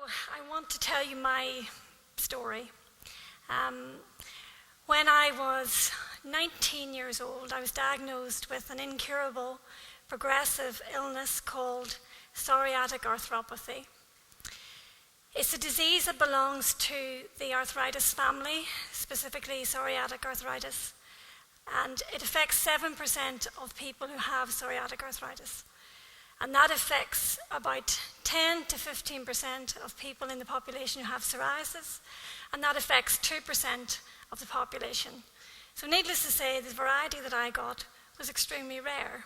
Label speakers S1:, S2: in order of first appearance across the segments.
S1: I want to tell you my story. When I was 19 years old, I was diagnosed with an incurable progressive illness called psoriatic arthropathy. It's a disease that belongs to the arthritis family, specifically psoriatic arthritis, and it affects 7% of people who have psoriatic arthritis. And that affects about 10 to 15% of people in the population who have psoriasis, and that affects 2% of the population. So needless to say, the variety that I got was extremely rare.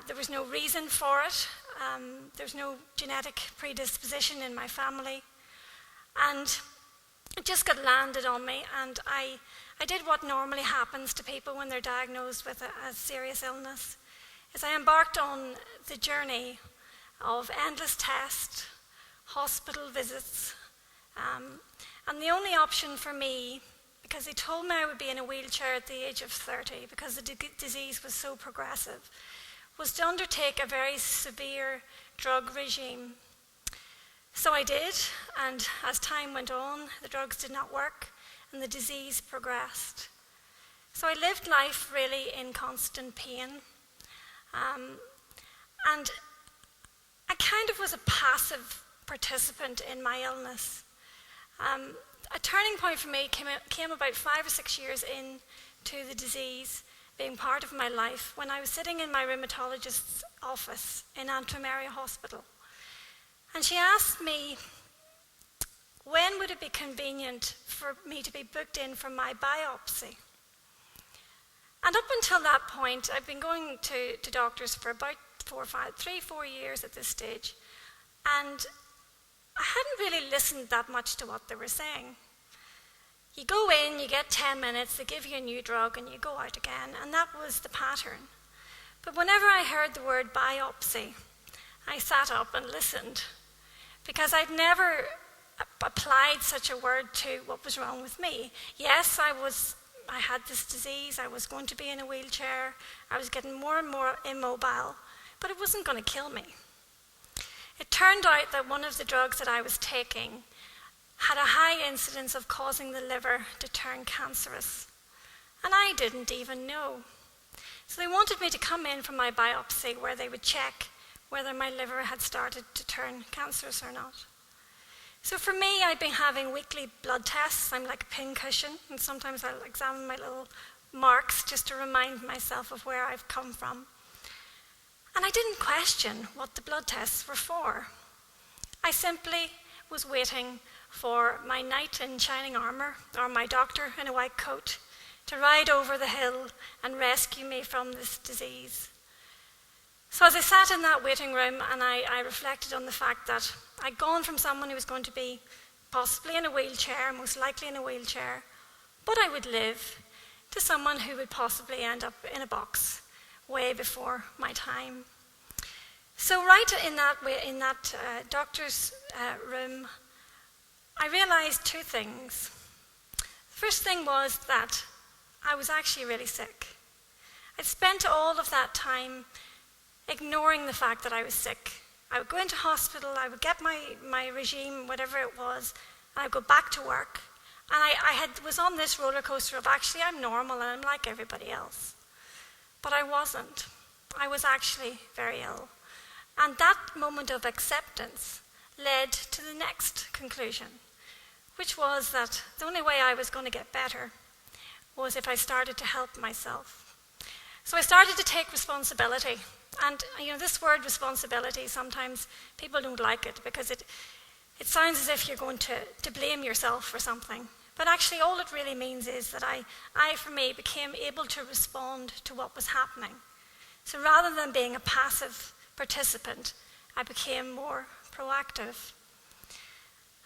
S1: There was no reason for it. There's no genetic predisposition in my family. And it just got landed on me, and I did what normally happens to people when they're diagnosed with a serious illness, is I embarked on the journey of endless tests, hospital visits, and the only option for me, because they told me I would be in a wheelchair at the age of 30 because the disease was so progressive, was to undertake a very severe drug regime. So I did, and as time went on, the drugs did not work and the disease progressed. So I lived life really in constant pain. And I kind of was a passive participant in my illness. A turning point for me came about 5 or 6 years into the disease being part of my life when I was sitting in my rheumatologist's office in Antrim Area Hospital. And she asked me, when would it be convenient for me to be booked in for my biopsy? And up until that point, I've been going to doctors for about 4 years at this stage, and I hadn't really listened that much to what they were saying. You go in, you get 10 minutes, they give you a new drug, and you go out again, and that was the pattern. But whenever I heard the word biopsy, I sat up and listened, because I'd never applied such a word to what was wrong with me. Yes, I had this disease, I was going to be in a wheelchair, I was getting more and more immobile, but it wasn't going to kill me. It turned out that one of the drugs that I was taking had a high incidence of causing the liver to turn cancerous, and I didn't even know. So they wanted me to come in for my biopsy where they would check whether my liver had started to turn cancerous or not. So for me, I've been having weekly blood tests. I'm like a pincushion, and sometimes I'll examine my little marks just to remind myself of where I've come from. And I didn't question what the blood tests were for. I simply was waiting for my knight in shining armour, or my doctor in a white coat, to ride over the hill and rescue me from this disease. So as I sat in that waiting room and I reflected on the fact that I'd gone from someone who was going to be possibly in a wheelchair, most likely in a wheelchair, but I would live, to someone who would possibly end up in a box way before my time. So right in that doctor's room, I realized two things. The first thing was that I was actually really sick. I'd spent all of that time ignoring the fact that I was sick. I would go into hospital, I would get my regime, whatever it was, and I'd go back to work. And I was on this roller coaster of actually I'm normal and I'm like everybody else. But I wasn't. I was actually very ill. And that moment of acceptance led to the next conclusion, which was that the only way I was going to get better was if I started to help myself. So I started to take responsibility. And this word responsibility, sometimes people don't like it because it sounds as if you're going to blame yourself for something. But actually all it really means is that I for me, became able to respond to what was happening. So rather than being a passive participant, I became more proactive.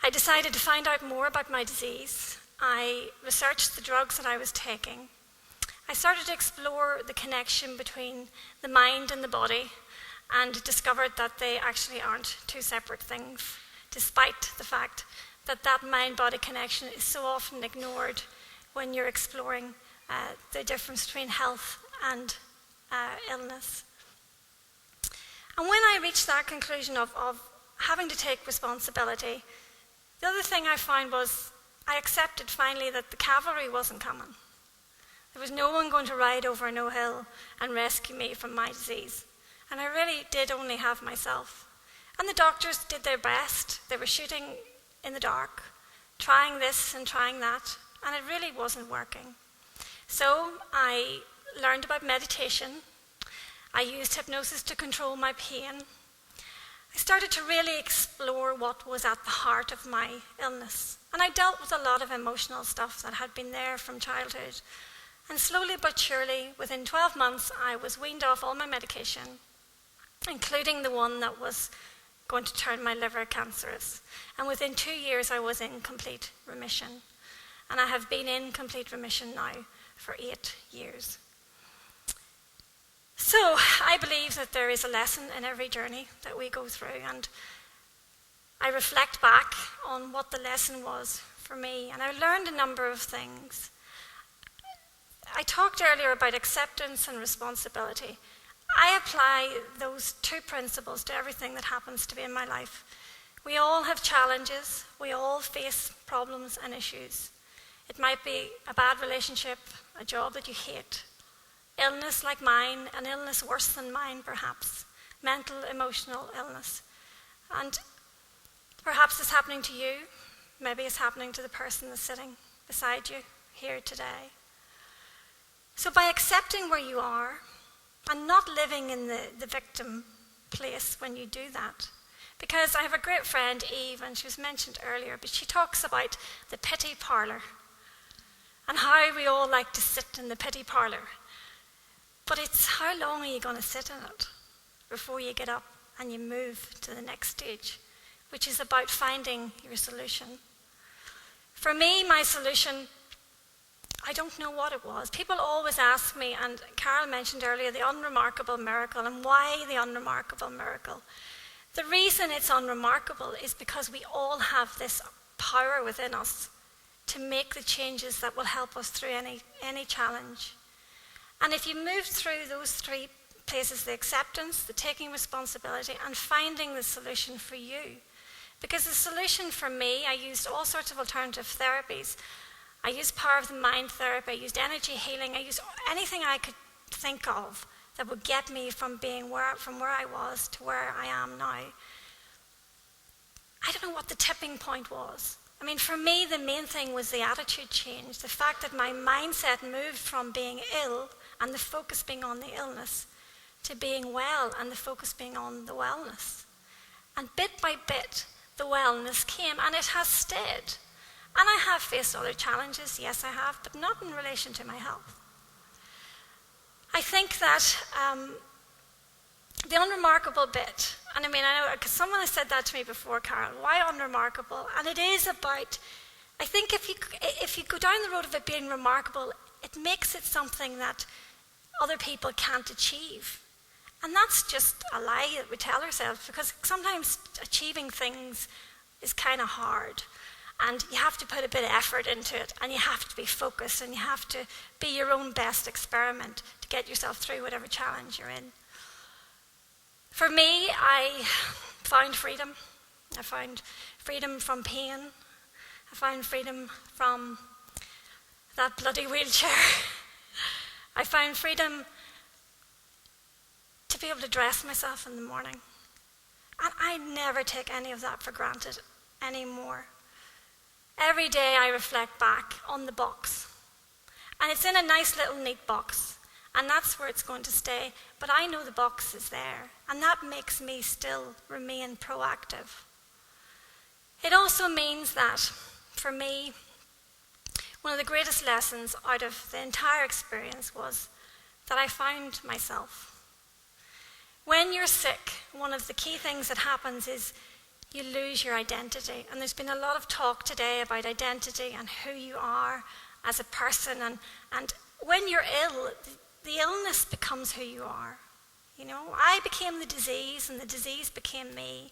S1: I decided to find out more about my disease. I researched the drugs that I was taking. I started to explore the connection between the mind and the body and discovered that they actually aren't two separate things, despite the fact that that mind-body connection is so often ignored when you're exploring the difference between health and illness. And when I reached that conclusion of having to take responsibility. The other thing I found was I accepted finally that the cavalry wasn't coming. There was no one going to ride over no hill and rescue me from my disease. And I really did only have myself. And the doctors did their best. They were shooting in the dark, trying this and trying that, and it really wasn't working. So I learned about meditation. I used hypnosis to control my pain. I started to really explore what was at the heart of my illness. And I dealt with a lot of emotional stuff that had been there from childhood. And slowly but surely, within 12 months, I was weaned off all my medication, including the one that was going to turn my liver cancerous. And within 2 years, I was in complete remission. And I have been in complete remission now for 8 years. So I believe that there is a lesson in every journey that we go through, and I reflect back on what the lesson was for me, and I learned a number of things. I talked earlier about acceptance and responsibility. I apply those two principles to everything that happens to me in my life. We all have challenges. We all face problems and issues. It might be a bad relationship, a job that you hate, illness like mine, an illness worse than mine perhaps, mental, emotional illness. And perhaps it's happening to you. Maybe it's happening to the person that's sitting beside you here today. So by accepting where you are and not living in the victim place when you do that, because I have a great friend, Eve, and she was mentioned earlier, but she talks about the pity parlour and how we all like to sit in the pity parlour. But it's how long are you going to sit in it before you get up and you move to the next stage, which is about finding your solution. For me, my solution, I don't know what it was. People always ask me, and Carol mentioned earlier, the unremarkable miracle, and why the unremarkable miracle? The reason it's unremarkable is because we all have this power within us to make the changes that will help us through any challenge. And if you move through those three places, the acceptance, the taking responsibility, and finding the solution for you. Because the solution for me, I used all sorts of alternative therapies. I used power of the mind therapy, I used energy healing, I used anything I could think of that would get me from where I was to where I am now. I don't know what the tipping point was. I mean, for me, the main thing was the attitude change, the fact that my mindset moved from being ill and the focus being on the illness to being well and the focus being on the wellness. And bit by bit, the wellness came, and it has stayed. And I have faced other challenges, yes I have, but not in relation to my health. I think that the unremarkable bit, and I know, because someone has said that to me before, Carol, why unremarkable? And it is about, I think if you go down the road of it being remarkable, it makes it something that other people can't achieve. And that's just a lie that we tell ourselves, because sometimes achieving things is kind of hard. And you have to put a bit of effort into it, and you have to be focused, and you have to be your own best experiment to get yourself through whatever challenge you're in. For me, I found freedom. I found freedom from pain. I found freedom from that bloody wheelchair. I found freedom to be able to dress myself in the morning. And I never take any of that for granted anymore. Every day I reflect back on the box. And it's in a nice little neat box. And that's where it's going to stay. But I know the box is there. And that makes me still remain proactive. It also means that, for me, one of the greatest lessons out of the entire experience was that I found myself. When you're sick, one of the key things that happens is you lose your identity. And there's been a lot of talk today about identity and who you are as a person. And when you're ill, the illness becomes who you are. You know, I became the disease and the disease became me.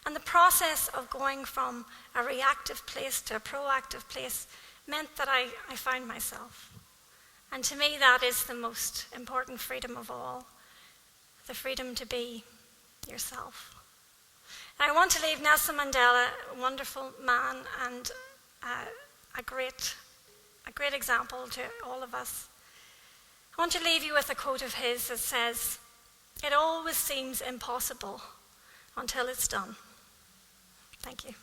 S1: And the process of going from a reactive place to a proactive place meant that I found myself. And to me, that is the most important freedom of all, the freedom to be yourself. And I want to leave Nelson Mandela, a wonderful man and a great example to all of us. I want to leave you with a quote of his that says, "It always seems impossible until it's done." Thank you.